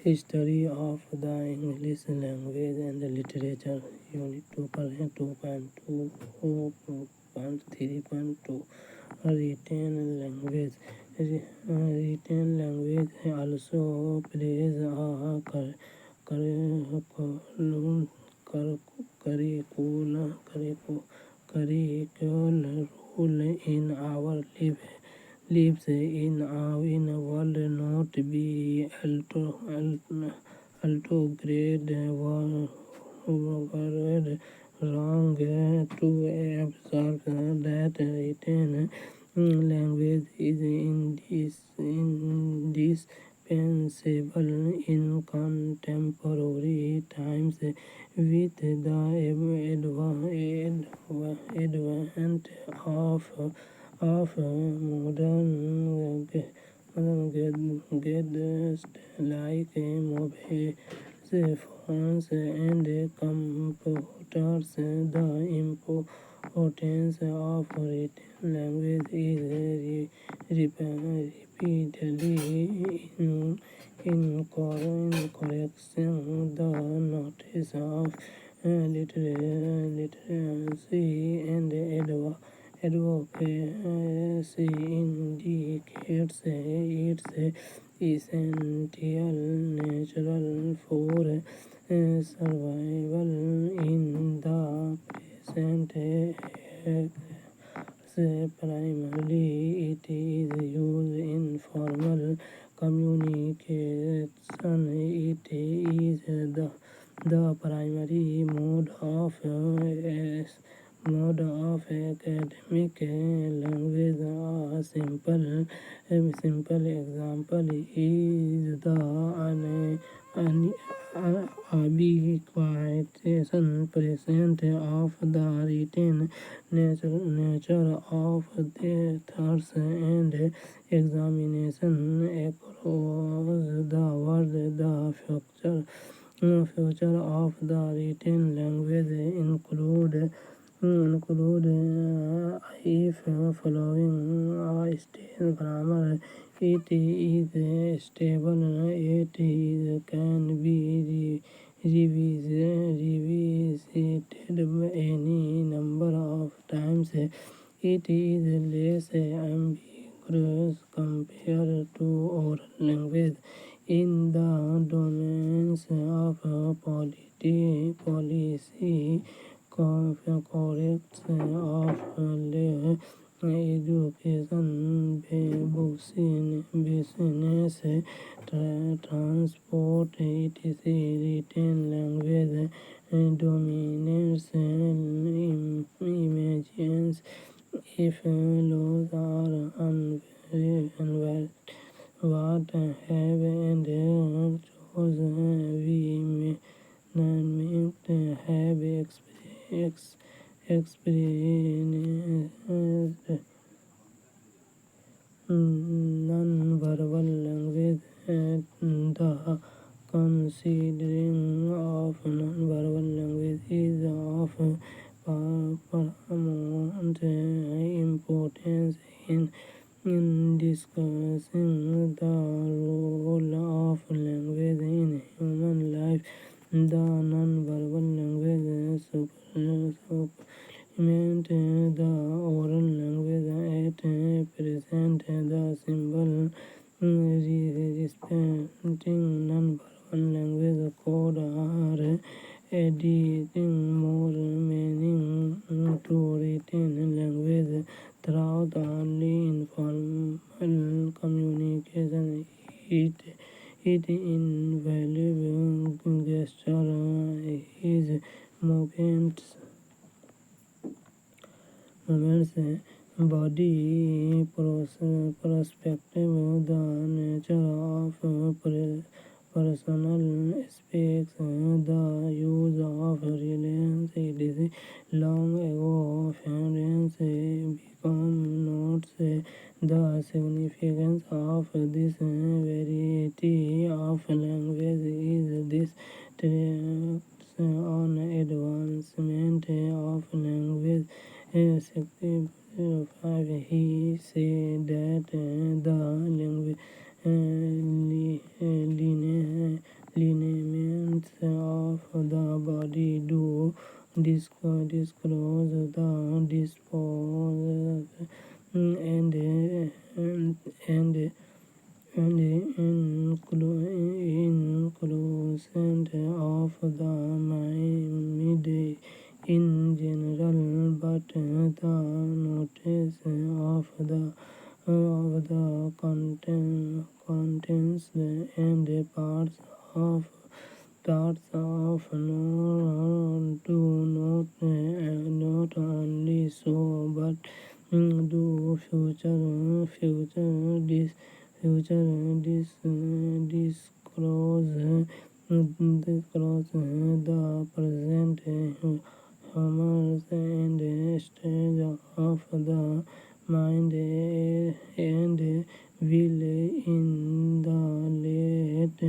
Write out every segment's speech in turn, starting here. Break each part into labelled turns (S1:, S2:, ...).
S1: History of the English Language and Literature, Unit 2.2.3.2. Written language. Written language also plays a curricular role in our lives in a world not be alto grade word wrong to observe that written language is indispensable in contemporary times with the advent of modern gadgets like mobile phones and computers. The importance of written language is repeatedly correction. The notice of literacy and advocacy indicates its essential natural for survival in the present age. Primarily, it is used in formal communication. It is the primary mode of academic language. A simple example is the ubiquitation present of the written nature of the thoughts and examination across the world. The future of the written language include if following a stale grammar. It is stable. It can be revisited any number of times. It is less ambiguous compared to oral language. In the domains of policy, corrects of education, business, transport, etc. Written language dominates imagines. If laws are unveiled, what have and chose we may have experienced non-verbal language. The considering of non-verbal language is of paramount importance in discussing the role of language in human life. The non-verbal language supplement the oral language at present. The symbol respecting non-verbal language code are adding more meaning to written language throughout only informal communication. It invaluable gesture is movements, body perspective, the nature of personal space, the use of reliance. It is long ago friends become notes the significance of this variety of language is this tracks on advancement of language. 65 he said that the lineaments of the body do disclose the disposal and inclusion of the mind in general, but the notice of the contents and parts of do not only so, but do future disclose the present humors and stage of the mind, and will in the late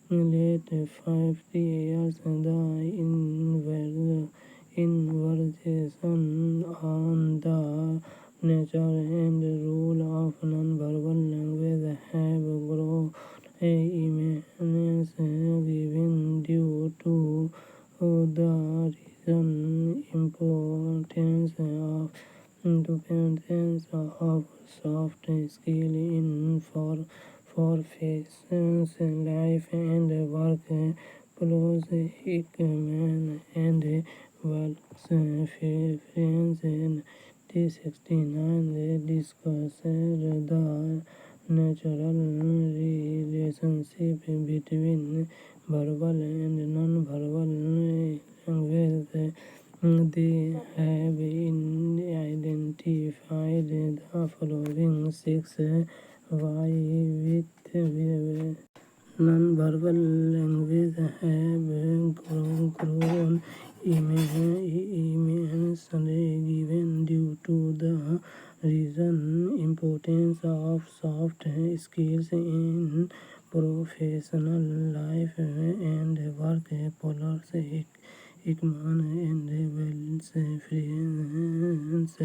S1: 50 years the inversion on the nature and role of non-verbal language have grown immense, given due to the importance of soft skill in professions, life and work. Close Ekman and Wells Friends in 1969 discussed the natural relationship between verbal and non-verbal language. They have identified the following 6 ways with non-verbal language have grown immensely, given due to the importance of soft skills in professional life and work. Paulus Ekman and Wells Friends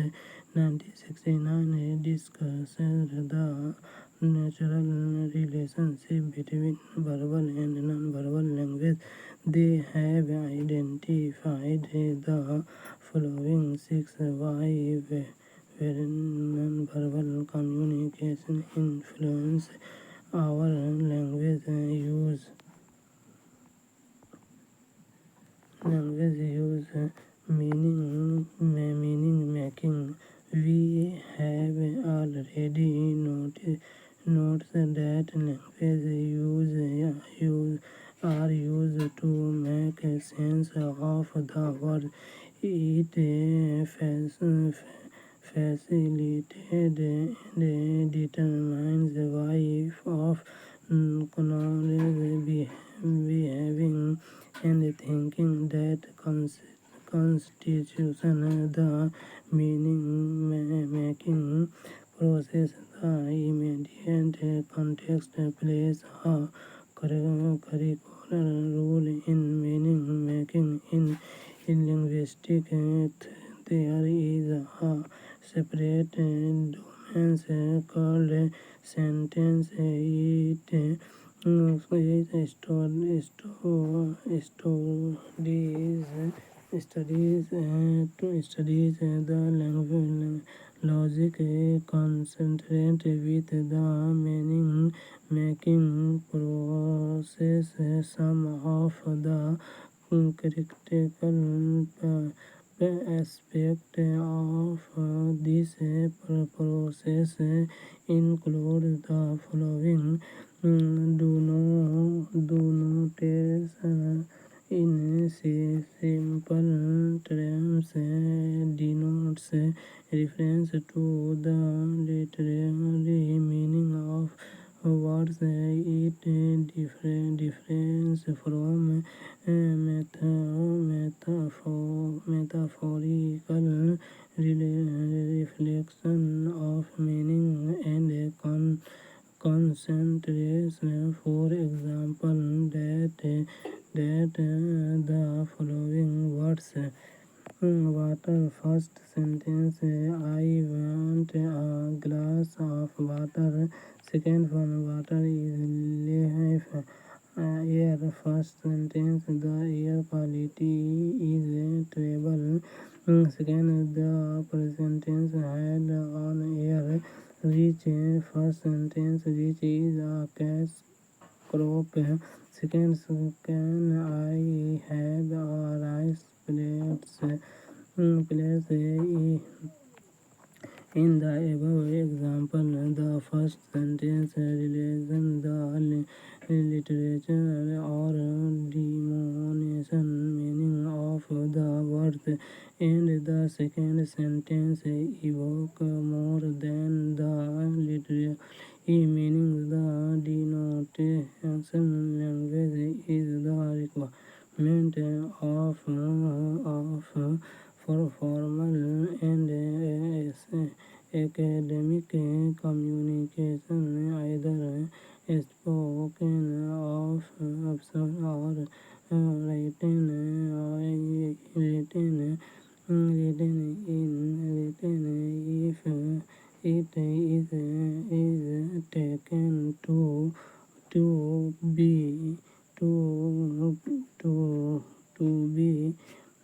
S1: 1969 discussed the natural relationship between verbal and non-verbal language. They have identified the following 6 ways where non-verbal communication influence our language use. Meaning making. We have already noticed that language are used to make sense of the world. It facilitates and determines the way of knowledge, behaving and thinking that constitutes the meaning-making process. The immediate context plays a curricular role in meaning-making. In linguistic theory is a separate domain called sentence. It studies the language logic concentrate with the meaning-making process. Some of the critical aspects of this process include the following. Denotation in simple terms denotes reference to the literary meaning of words. It differs from metaphorical reflection of meaning and concentration. For example, that the following words: water. First sentence, I want a glass of water. Second one, water is life. air. First sentence, the air quality is terrible. Second, the present tense had on air. Which first sentence, which is a cash crop. Second, I have a rice plates. In the above example, the first sentence relates the literature or denomination meaning of the words, and the second sentence evokes more than the literary meaning. The denotation language is the requirement of for formal and academic communication, either spoken of or written. If it is taken to be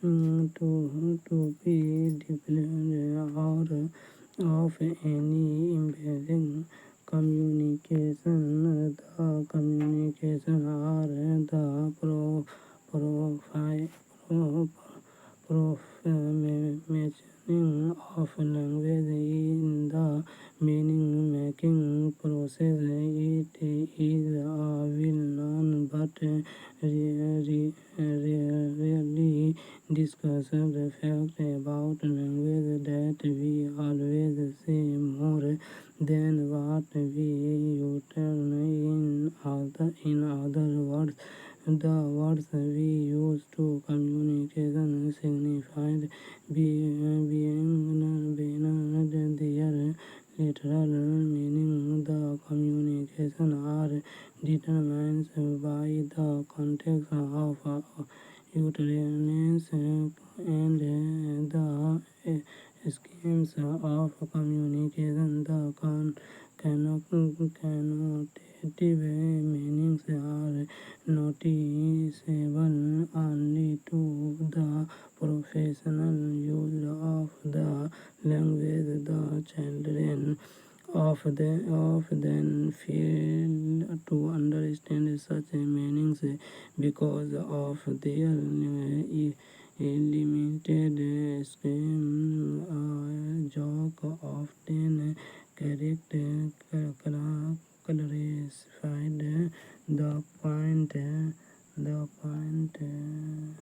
S1: to be dependent or of any impairing communication. The communication are the proficiency of language in the meaning-making process. It is a well-known but rarely discussed fact about language that we always say more than what we utter. In other words, the words we use to communicate signify beyond their literal meaning. The communication are determined by the context of utterance and the schemes of communication. The connotative meanings are noticeable only to the professional use of the language. The children often fail to understand such meanings because of their limited scheme. A joke often clarified the point